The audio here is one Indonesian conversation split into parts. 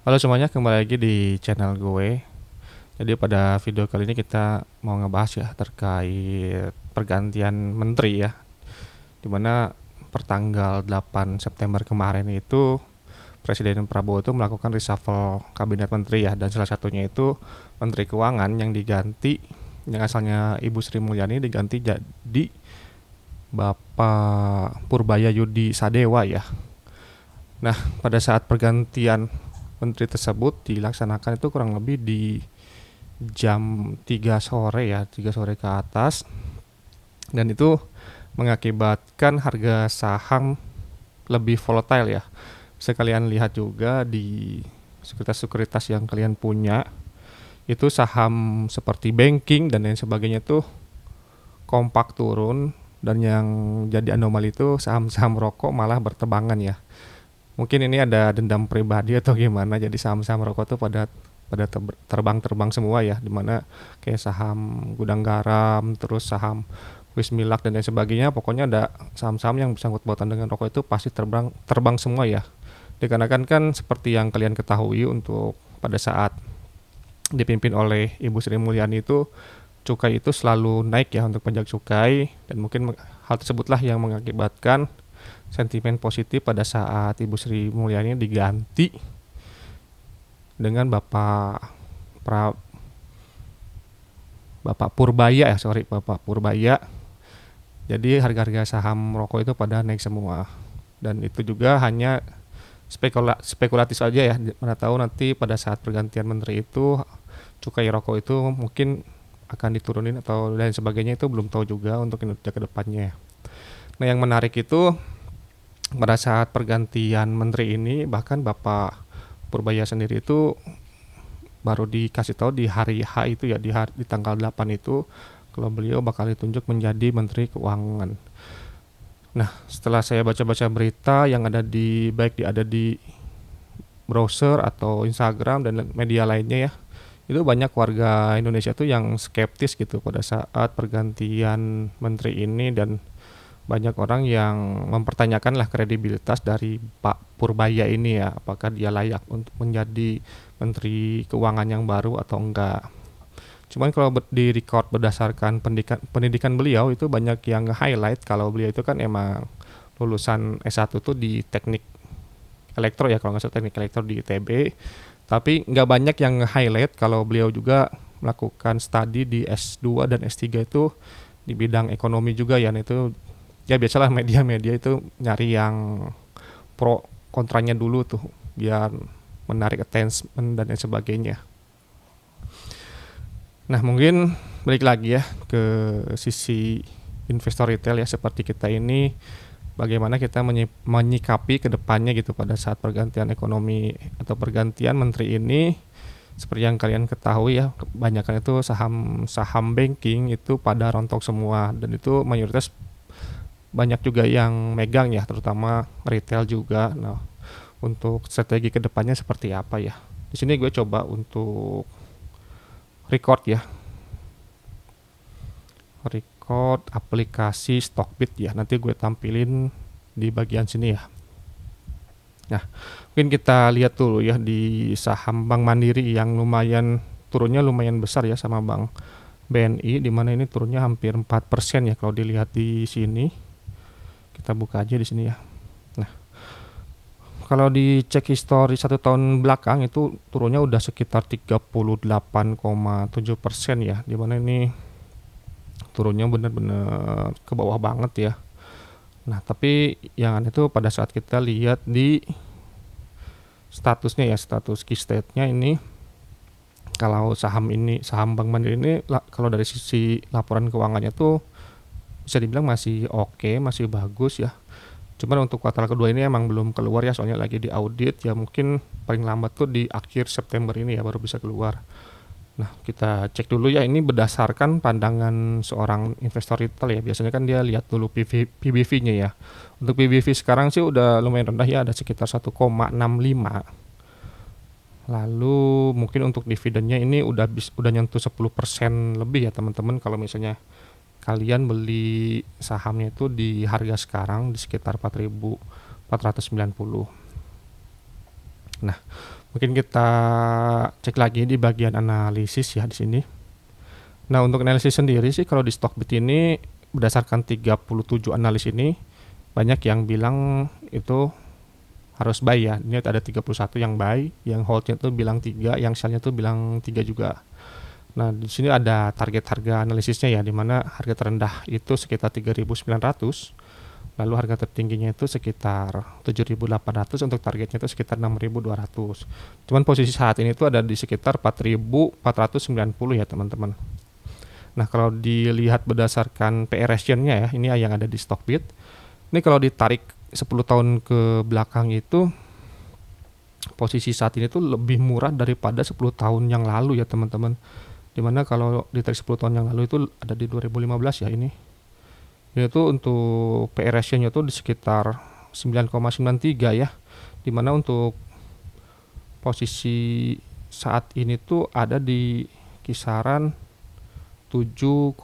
Halo semuanya, kembali lagi di channel gue. Jadi pada video kali ini kita mau ngebahas ya terkait pergantian menteri ya. Dimana pertanggal 8 September kemarin itu Presiden Prabowo itu melakukan reshuffle kabinet menteri ya. Dan salah satunya itu Menteri Keuangan yang diganti, yang asalnya Ibu Sri Mulyani diganti jadi Bapak Purbaya Yudi Sadewa ya. Nah, pada saat pergantian menteri tersebut dilaksanakan itu kurang lebih di jam 3 sore ya, 3 sore ke atas, dan itu mengakibatkan harga saham lebih volatile ya. Sekalian lihat juga di sekuritas-sekuritas yang kalian punya, itu saham seperti banking dan lain sebagainya itu kompak turun, dan yang jadi anomali itu saham-saham rokok malah bertebangan ya. Mungkin ini ada dendam pribadi atau gimana, jadi saham-saham rokok tuh pada terbang-terbang semua ya, dimana kayak saham gudang garam, terus saham Wismilak dan lain sebagainya. Pokoknya ada saham-saham yang bersangkut pautan dengan rokok itu pasti terbang terbang semua ya. Dikarenakan kan seperti yang kalian ketahui, untuk pada saat dipimpin oleh Ibu Sri Mulyani itu cukai itu selalu naik ya untuk pajak cukai, dan mungkin hal tersebutlah yang mengakibatkan sentimen positif pada saat Ibu Sri Mulyani diganti dengan pra, Bapak Purbaya ya, sorry, Bapak Purbaya. Jadi harga-harga saham rokok itu pada naik semua. Dan itu juga hanya spekulatif saja ya. Mana tahu nanti pada saat pergantian menteri itu cukai rokok itu mungkin akan diturunin atau dan sebagainya, itu belum tahu juga untuk kinerja kedepannya. Nah, yang menarik itu pada saat pergantian menteri ini, bahkan Bapak Purbaya sendiri itu baru dikasih tahu di hari H itu ya, di tanggal 8 itu, kalau beliau bakal ditunjuk menjadi Menteri Keuangan. Nah, setelah saya baca-baca berita yang ada di browser atau Instagram dan media lainnya ya, itu banyak warga Indonesia tuh yang skeptis gitu pada saat pergantian menteri ini, dan banyak orang yang mempertanyakan lah kredibilitas dari Pak Purbaya ini ya, apakah dia layak untuk menjadi Menteri Keuangan yang baru atau enggak. Cuman kalau di record berdasarkan pendidikan beliau, itu banyak yang nge-highlight kalau beliau itu kan emang lulusan S1 tuh di teknik elektro ya, kalau nggak salah teknik elektro di ITB. Tapi nggak banyak yang nge-highlight kalau beliau juga melakukan studi di S2 dan S3 itu di bidang ekonomi juga ya. Nah, itu ya biasalah media-media itu nyari yang pro kontranya dulu tuh, biar menarik attention dan lain sebagainya. Nah, mungkin balik lagi ya ke sisi investor retail ya, seperti kita ini, bagaimana kita menyikapi ke depannya gitu pada saat pergantian ekonomi atau pergantian menteri ini. Seperti yang kalian ketahui ya, kebanyakan itu saham banking itu pada rontok semua, dan itu mayoritas banyak juga yang megang ya, terutama retail juga. Nah, untuk strategi kedepannya seperti apa ya? Di sini gue coba untuk record ya, record aplikasi Stockbit ya. Nanti gue tampilin di bagian sini ya. Nah, mungkin kita lihat dulu ya di saham Bank Mandiri yang turunnya lumayan besar ya, sama Bank BNI, di mana ini turunnya hampir 4% ya kalau dilihat di sini. Kita buka aja di sini ya. Nah, kalau dicek histori 1 tahun belakang itu turunnya udah sekitar 38,7% ya, dimana ini turunnya bener-bener ke bawah banget ya. Nah, tapi yang aneh itu pada saat kita lihat di statusnya ya, status key state-nya ini, kalau saham Bank Mandiri ini kalau dari sisi laporan keuangannya tuh bisa dibilang masih oke, masih bagus ya. Cuman untuk kuartal kedua ini emang belum keluar ya, soalnya lagi di audit ya, mungkin paling lambat tuh di akhir September ini ya baru bisa keluar. Nah, kita cek dulu ya, ini berdasarkan pandangan seorang investor retail ya. Biasanya kan dia lihat dulu PBV-nya ya. Untuk PBV sekarang sih udah lumayan rendah ya, ada sekitar 1,65. Lalu mungkin untuk dividennya ini udah nyentuh 10% lebih ya teman-teman, kalau misalnya kalian beli sahamnya itu di harga sekarang di sekitar 4.490. Nah, Mungkin kita cek lagi di bagian analisis ya di sini. Nah, untuk analisis sendiri sih kalau di Stockbit ini berdasarkan 37 analis ini banyak yang bilang itu harus buy ya. Ini ada 31 yang buy, yang holdnya tuh bilang 3, yang sell-nya tuh bilang 3 juga. Nah, di sini ada target harga analisisnya ya, di mana harga terendah itu sekitar 3.900, lalu harga tertingginya itu sekitar 7.800, untuk targetnya itu sekitar 6.200. Cuman posisi saat ini itu ada di sekitar 4.490 ya teman-teman. Nah, kalau dilihat berdasarkan PR ratio-nya ya, ini yang ada di Stockbit. Ini kalau ditarik 10 tahun ke belakang itu posisi saat ini tuh lebih murah daripada 10 tahun yang lalu ya teman-teman. Dimana kalau ditarik 10 tahun yang lalu itu ada di 2015 ya ini. Itu untuk PR ratio-nya tuh di sekitar 9,93 ya. Dimana untuk posisi saat ini tuh ada di kisaran 7,45.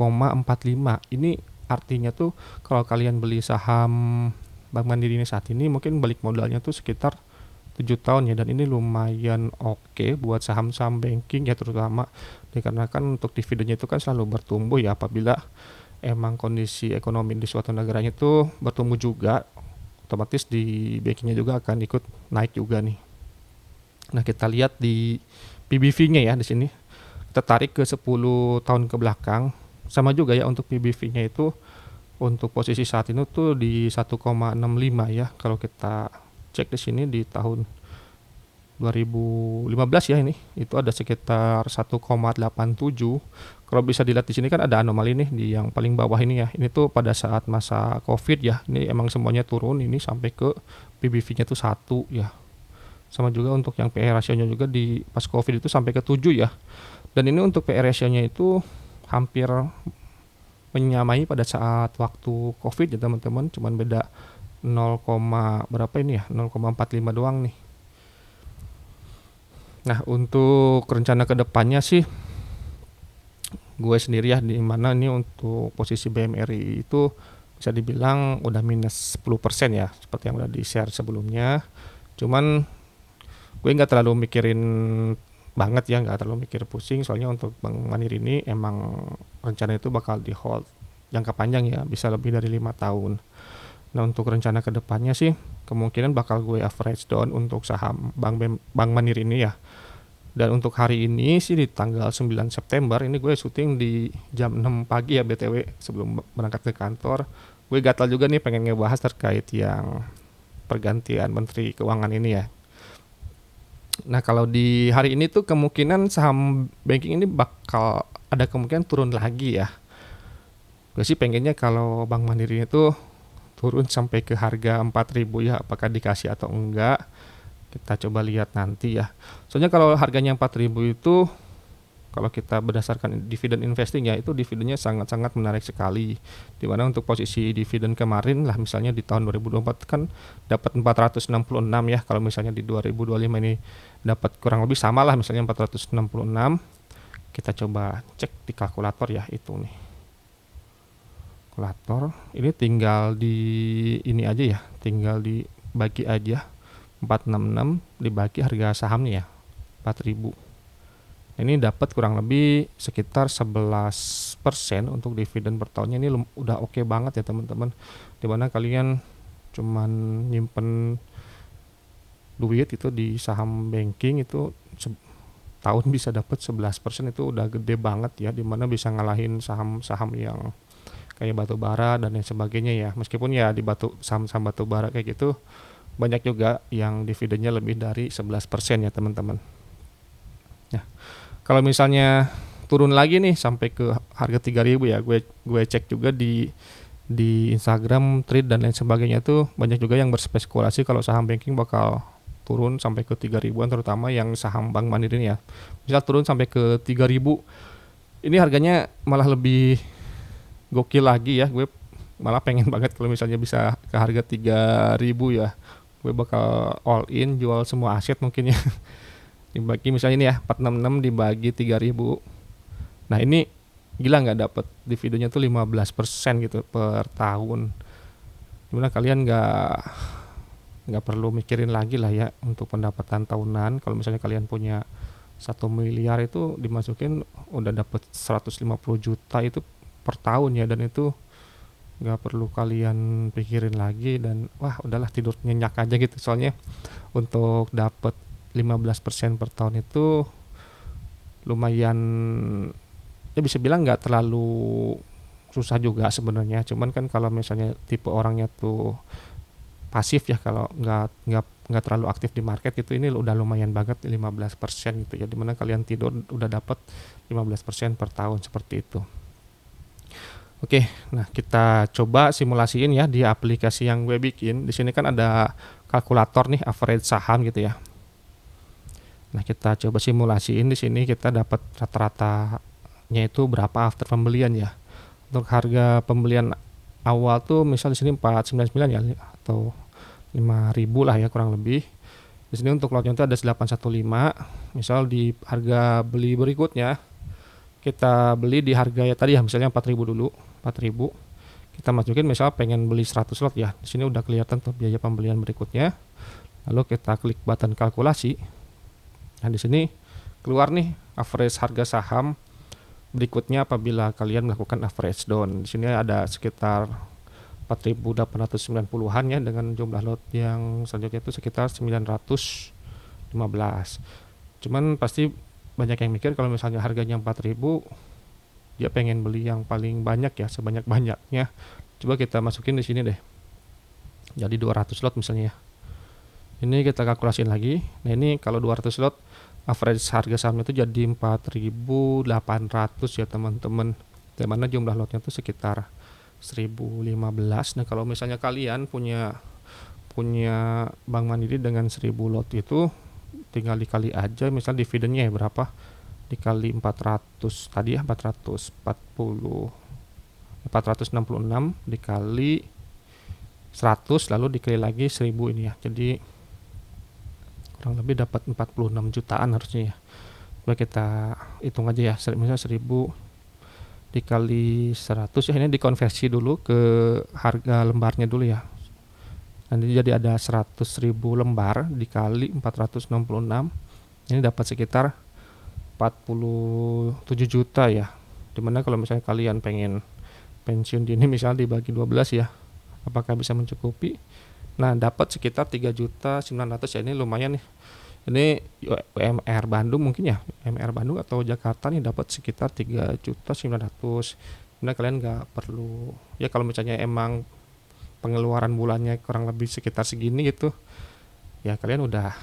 Ini artinya tuh kalau kalian beli saham Bank Mandiri ini saat ini mungkin balik modalnya tuh sekitar 7 tahun ya, dan ini lumayan oke buat saham-saham banking ya, terutama dikarenakan untuk dividennya itu kan selalu bertumbuh ya apabila emang kondisi ekonomi di suatu negaranya itu bertumbuh juga, otomatis di bankingnya juga akan ikut naik juga nih. Nah, kita lihat di PBV-nya ya di sini. Kita tarik ke 10 tahun ke belakang. Sama juga ya untuk PBV-nya itu untuk posisi saat ini tuh di 1,65 ya. Kalau kita cek di sini di tahun 2015 ya, ini itu ada sekitar 1,87. Kalau bisa dilihat di sini kan ada anomali nih di yang paling bawah ini ya. Ini tuh pada saat masa Covid ya. Ini emang semuanya turun ini sampai ke PBV-nya tuh 1 ya. Sama juga untuk yang PE ratio-nya juga di pas Covid itu sampai ke 7 ya. Dan ini untuk PE ratio-nya itu hampir menyamai pada saat waktu Covid ya teman-teman, cuman beda 0, berapa ini ya, 0,45 doang nih. Nah, untuk rencana kedepannya sih gue sendiri ya, di mana ini untuk posisi BMRI itu bisa dibilang udah minus 10% ya, seperti yang udah di share sebelumnya. Cuman gue nggak terlalu mikirin banget ya, nggak terlalu mikir pusing, soalnya untuk Bank Mandiri ini emang rencana itu bakal di hold jangka panjang ya, bisa lebih dari 5 tahun. Nah, untuk rencana kedepannya sih kemungkinan bakal gue average down untuk saham Bank Mandiri ini ya. Dan untuk hari ini sih di tanggal 9 September ini gue syuting di jam 6 pagi ya BTW, sebelum berangkat ke kantor. Gue gatal juga nih pengen ngebahas terkait yang pergantian Menteri Keuangan ini ya. Nah, kalau di hari ini tuh kemungkinan saham banking ini bakal ada kemungkinan turun lagi ya. Gue sih pengennya kalau Bank Mandiri itu turun sampai ke harga 4.000 ya, apakah dikasih atau enggak. Kita coba lihat nanti ya. Soalnya kalau harganya 4.000 itu, kalau kita berdasarkan dividen investing ya, itu dividennya sangat-sangat menarik sekali. Dimana untuk posisi dividen kemarin lah, misalnya di tahun 2024 kan dapat 466 ya. Kalau misalnya di 2025 ini dapat kurang lebih sama lah, misalnya 466. Kita coba cek di kalkulator ya, itu nih. Kalkulator, ini tinggal di ini aja ya, tinggal dibagi aja. 466 dibagi harga sahamnya ya, 4.000. Ini dapat kurang lebih sekitar 11% untuk dividen per tahunnya. Ini udah oke banget ya teman-teman. Dimana kalian cuman nyimpen duit itu di saham banking itu tahun bisa dapat 11%, itu udah gede banget ya. Dimana bisa ngalahin saham-saham yang kayak batu bara dan lain sebagainya ya. Meskipun ya di saham-saham batu bara kayak gitu banyak juga yang dividennya lebih dari 11% ya teman-teman. Nah, kalau misalnya turun lagi nih sampai ke harga 3.000 ya, gue cek juga di Instagram, Trade dan lain sebagainya tuh banyak juga yang berspekulasi kalau saham banking bakal turun sampai ke 3.000-an, terutama yang saham Bank Mandiri ya. Misal turun sampai ke 3.000, ini harganya malah lebih gokil lagi ya. Gue malah pengen banget kalau misalnya bisa ke harga 3.000 ya. Gue bakal all in jual semua aset mungkin ya. Dibagi misalnya ini ya 466 dibagi 3.000. Nah, ini gila nggak, dapat dividennya tuh 15% gitu per tahun. Gimana kalian nggak perlu mikirin lagi lah ya untuk pendapatan tahunan. Kalau misalnya kalian punya 1 miliar itu dimasukin udah dapat 150 juta itu per tahun ya, dan itu nggak perlu kalian pikirin lagi, dan wah udahlah tidur nyenyak aja gitu. Soalnya untuk dapat 15% per tahun itu lumayan, ya bisa bilang nggak terlalu susah juga sebenarnya. Cuman kan kalau misalnya tipe orangnya tuh pasif ya, kalau nggak terlalu aktif di market gitu, ini udah lumayan banget 15% gitu ya, dimana kalian tidur udah dapat 15% per tahun seperti itu. Oke, nah kita coba simulasiin ya di aplikasi yang gue bikin. Di sini kan ada kalkulator nih average saham gitu ya. Nah, kita coba simulasiin di sini, kita dapat rata-ratanya itu berapa after pembelian ya. Untuk harga pembelian awal tuh misal di sini 499 ya, atau 5.000 lah ya kurang lebih. Di sini untuk lotnya itu ada 815. Misal di harga beli berikutnya kita beli di harga ya tadi ya, misalnya 4.000 dulu, 4.000. Kita masukin misal pengen beli 100 lot ya. Di sini udah kelihatan tuh biaya pembelian berikutnya. Lalu kita klik button kalkulasi. Nah, di sini keluar nih average harga saham berikutnya apabila kalian melakukan average down. Di sini ada sekitar 4.890-an ya, dengan jumlah lot yang selanjutnya itu sekitar 915. Cuman pasti banyak yang mikir kalau misalnya harganya 4.000, dia pengen beli yang paling banyak ya, sebanyak-banyaknya. Coba kita masukin di sini deh. Jadi 200 lot misalnya ya. Ini kita kalkulasiin lagi. Nah, ini kalau 200 lot average harga sahamnya itu jadi 4.800 ya teman-teman. Di mana jumlah lotnya itu sekitar 1.015. Nah, kalau misalnya kalian punya Bank Mandiri dengan 1.000 lot itu tinggal dikali aja, misal dividennya ya berapa, dikali 400 tadi ya, 466 dikali 100 lalu dikali lagi 1.000 ini ya. Jadi kurang lebih dapat 46 jutaan harusnya ya. Coba kita hitung aja ya, misalnya 1.000 dikali 100 ya, ini dikonversi dulu ke harga lembarnya dulu ya. Nanti jadi ada 100.000 lembar dikali 466, ini dapat sekitar 47 juta ya. Dimana kalau misalnya kalian pengen pensiun dini misalnya dibagi 12 ya, apakah bisa mencukupi? Nah, dapat sekitar 3.900.000 ya, ini lumayan nih. Ini UMR Bandung mungkin ya, UMR Bandung atau Jakarta nih dapat sekitar 3.900.000. Nah, kalian nggak perlu ya, kalau misalnya emang pengeluaran bulannya kurang lebih sekitar segini gitu ya, kalian udah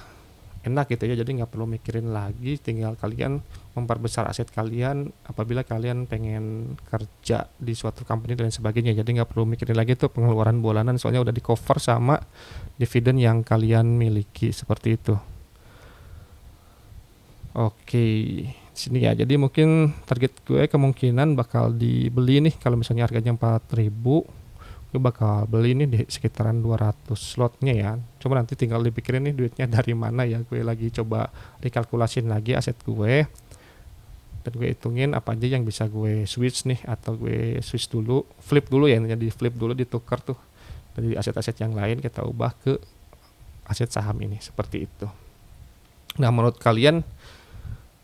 enak gitu ya. Jadi nggak perlu mikirin lagi, tinggal kalian memperbesar aset kalian apabila kalian pengen kerja di suatu company dan sebagainya. Jadi nggak perlu mikirin lagi tuh pengeluaran bulanan, soalnya udah di cover sama dividen yang kalian miliki seperti itu. Oke, sini ya. Jadi mungkin target gue kemungkinan bakal dibeli nih kalau misalnya harganya 4.000, gue bakal beli ini di sekitaran 200 slotnya ya. Coba nanti tinggal dipikirin nih duitnya dari mana ya. Gue lagi coba rekalkulasin lagi aset gue, dan gue hitungin apa aja yang bisa gue switch nih, atau gue switch dulu, flip dulu ya, jadi flip dulu, ditukar tuh dari aset-aset yang lain kita ubah ke aset saham ini, seperti itu. Nah, menurut kalian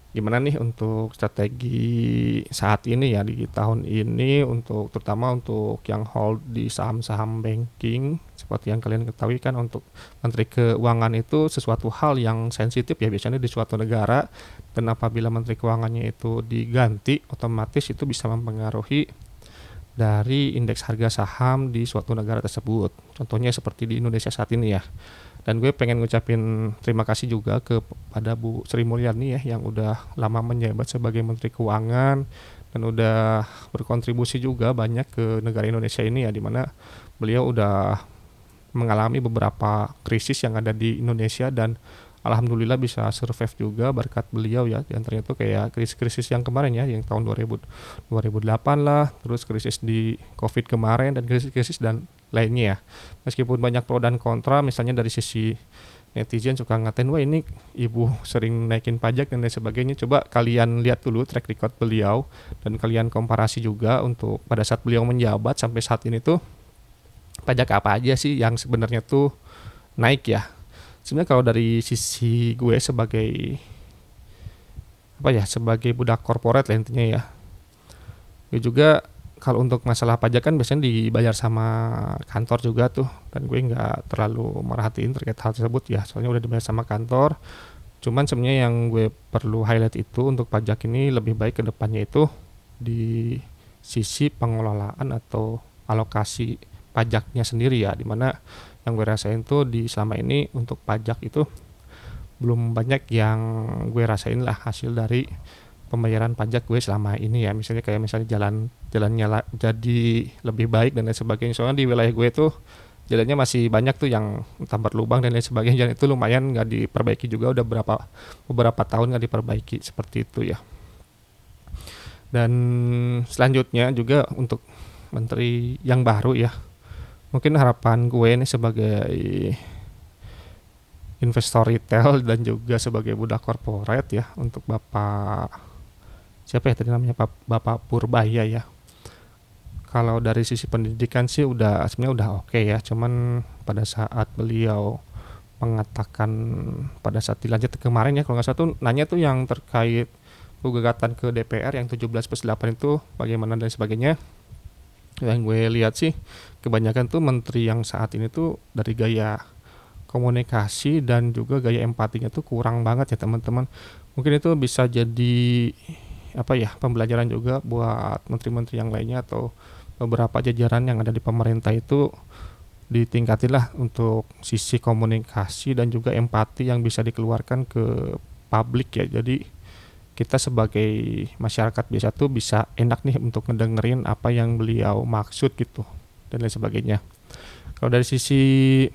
gimana nih untuk strategi saat ini ya, di tahun ini, untuk terutama untuk yang hold di saham-saham banking? Seperti yang kalian ketahui kan, untuk Menteri Keuangan itu sesuatu hal yang sensitif ya biasanya di suatu negara, dan apabila Menteri Keuangannya itu diganti, otomatis itu bisa mempengaruhi dari indeks harga saham di suatu negara tersebut. Contohnya seperti di Indonesia saat ini ya. Dan gue pengen ngucapin terima kasih juga kepada Bu Sri Mulyani ya, yang udah lama menjabat sebagai Menteri Keuangan dan udah berkontribusi juga banyak ke negara Indonesia ini ya, dimana beliau udah mengalami beberapa krisis yang ada di Indonesia, dan alhamdulillah bisa survive juga berkat beliau ya. Di antaranya itu kayak krisis-krisis yang kemarin ya, yang tahun 2008 lah, terus krisis di Covid kemarin, dan krisis-krisis dan lainnya ya. Meskipun banyak pro dan kontra, misalnya dari sisi netizen suka ngatain, wah ini ibu sering naikin pajak dan lain sebagainya. Coba kalian lihat dulu track record beliau, dan kalian komparasi juga untuk pada saat beliau menjabat sampai saat ini tuh pajak apa aja sih yang sebenarnya tuh naik ya. Sebenarnya kalau dari sisi gue sebagai apa ya, sebagai budak korporat lah intinya ya. Gue juga kalau untuk masalah pajak kan biasanya dibayar sama kantor juga tuh, dan gue nggak terlalu merhatiin terkait hal tersebut ya, soalnya udah dibayar sama kantor. Cuman sebenarnya yang gue perlu highlight itu untuk pajak ini lebih baik ke depannya itu di sisi pengelolaan atau alokasi pajaknya sendiri ya, dimana yang gue rasain tuh di selama ini untuk pajak itu belum banyak yang gue rasain lah hasil dari pembayaran pajak gue selama ini ya. Misalnya kayak misalnya jalannya jadi lebih baik dan lain sebagainya, soalnya di wilayah gue tuh jalannya masih banyak tuh yang entah berlubang dan lain sebagainya, dan itu lumayan nggak diperbaiki juga, udah beberapa tahun nggak diperbaiki seperti itu ya. Dan selanjutnya juga untuk menteri yang baru ya, mungkin harapan gue nih sebagai investor retail dan juga sebagai budak korporat ya, untuk Bapak siapa ya tadi namanya, Bapak Purbaya ya. Kalau dari sisi pendidikan sih sebenarnya udah oke ya, cuman pada saat beliau mengatakan pada saat dilanjut kemarin ya, kalau nggak salah tuh nanya tuh yang terkait gugatan ke DPR yang 17+8 itu bagaimana dan sebagainya. Yang gue lihat sih kebanyakan tuh menteri yang saat ini tuh dari gaya komunikasi dan juga gaya empatinya tuh kurang banget ya teman-teman. Mungkin itu bisa jadi apa ya, pembelajaran juga buat menteri-menteri yang lainnya atau beberapa jajaran yang ada di pemerintah itu, ditingkatin lah untuk sisi komunikasi dan juga empati yang bisa dikeluarkan ke publik ya. Jadi kita sebagai masyarakat biasa tuh bisa enak nih untuk ngedengerin apa yang beliau maksud gitu dan lain sebagainya. Kalau dari sisi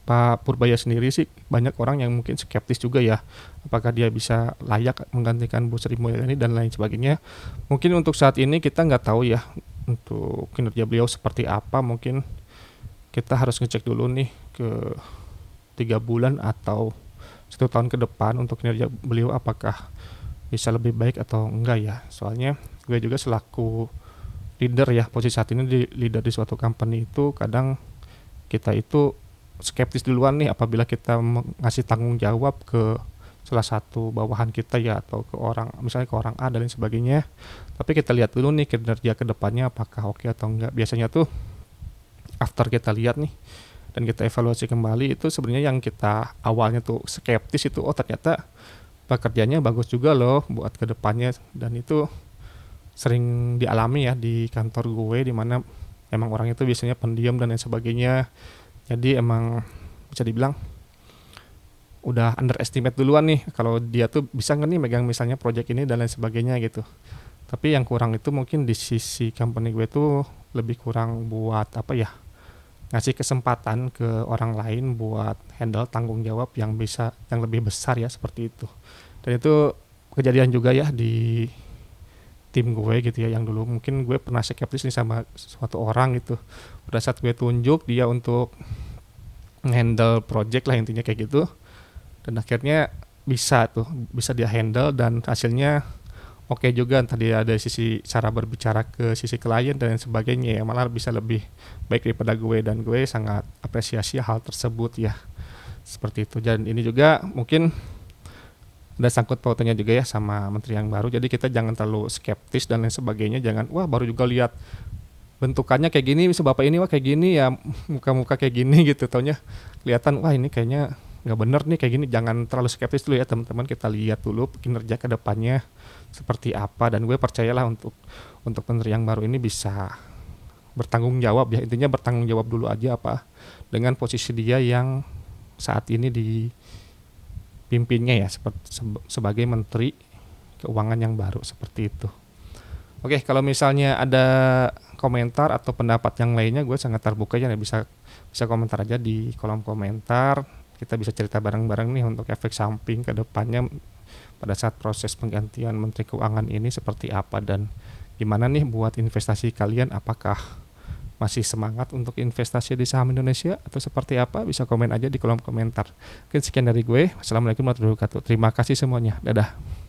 Pak Purbaya sendiri sih banyak orang yang mungkin skeptis juga ya, apakah dia bisa layak menggantikan Bu Sri Mulyani dan lain sebagainya. Mungkin untuk saat ini kita nggak tahu ya untuk kinerja beliau seperti apa. Mungkin kita harus ngecek dulu nih ke 3 bulan atau 1 tahun ke depan untuk kinerja beliau apakah bisa lebih baik atau enggak ya. Soalnya gue juga selaku leader ya, posisi saat ini di leader di suatu company itu kadang kita itu skeptis duluan nih apabila kita ngasih tanggung jawab ke salah satu bawahan kita ya, atau ke orang, misalnya ke orang A dan lain sebagainya. Tapi kita lihat dulu nih kinerja ke depannya apakah oke atau enggak. Biasanya tuh after kita lihat nih dan kita evaluasi kembali, itu sebenarnya yang kita awalnya tuh skeptis itu, oh ternyata pekerjaannya bagus juga loh buat ke depannya. Dan itu sering dialami ya di kantor gue, di mana emang orang itu biasanya pendiam dan lain sebagainya. Jadi emang bisa dibilang udah underestimate duluan nih kalau dia tuh bisa nggak nih megang misalnya project ini dan lain sebagainya gitu. Tapi yang kurang itu mungkin di sisi company gue tuh lebih kurang buat apa ya, ngasih kesempatan ke orang lain buat handle tanggung jawab yang lebih besar ya, seperti itu. Dan itu kejadian juga ya di tim gue gitu ya, yang dulu mungkin gue pernah skeptis nih sama suatu orang gitu. Pada saat gue tunjuk dia untuk handle project lah intinya kayak gitu, dan akhirnya bisa dia handle dan hasilnya oke juga. Tadi ada sisi cara berbicara ke sisi klien dan lain sebagainya ya, malah bisa lebih baik daripada gue, dan gue sangat apresiasi hal tersebut ya, seperti itu. Dan ini juga mungkin ada sangkut pautannya juga ya sama menteri yang baru, jadi kita jangan terlalu skeptis dan lain sebagainya. Jangan wah baru juga lihat bentukannya kayak gini, bisa bapak ini wah kayak gini ya, muka-muka kayak gini gitu, taunya kelihatan wah ini kayaknya nggak bener nih kayak gini. Jangan terlalu skeptis dulu ya teman-teman, kita lihat dulu kinerja kedepannya seperti apa. Dan gue percayalah untuk menteri yang baru ini bisa bertanggung jawab ya, intinya bertanggung jawab dulu aja apa dengan posisi dia yang saat ini dipimpinnya ya, sebagai menteri keuangan yang baru, seperti itu. Oke, kalau misalnya ada komentar atau pendapat yang lainnya, gue sangat terbuka ya, bisa komentar aja di kolom komentar. Kita bisa cerita bareng-bareng nih untuk efek samping ke depannya pada saat proses penggantian Menteri Keuangan ini seperti apa, dan gimana nih buat investasi kalian, apakah masih semangat untuk investasi di saham Indonesia atau seperti apa? Bisa komen aja di kolom komentar. Oke, sekian dari gue. Wassalamualaikum warahmatullahi wabarakatuh. Terima kasih semuanya. Dadah.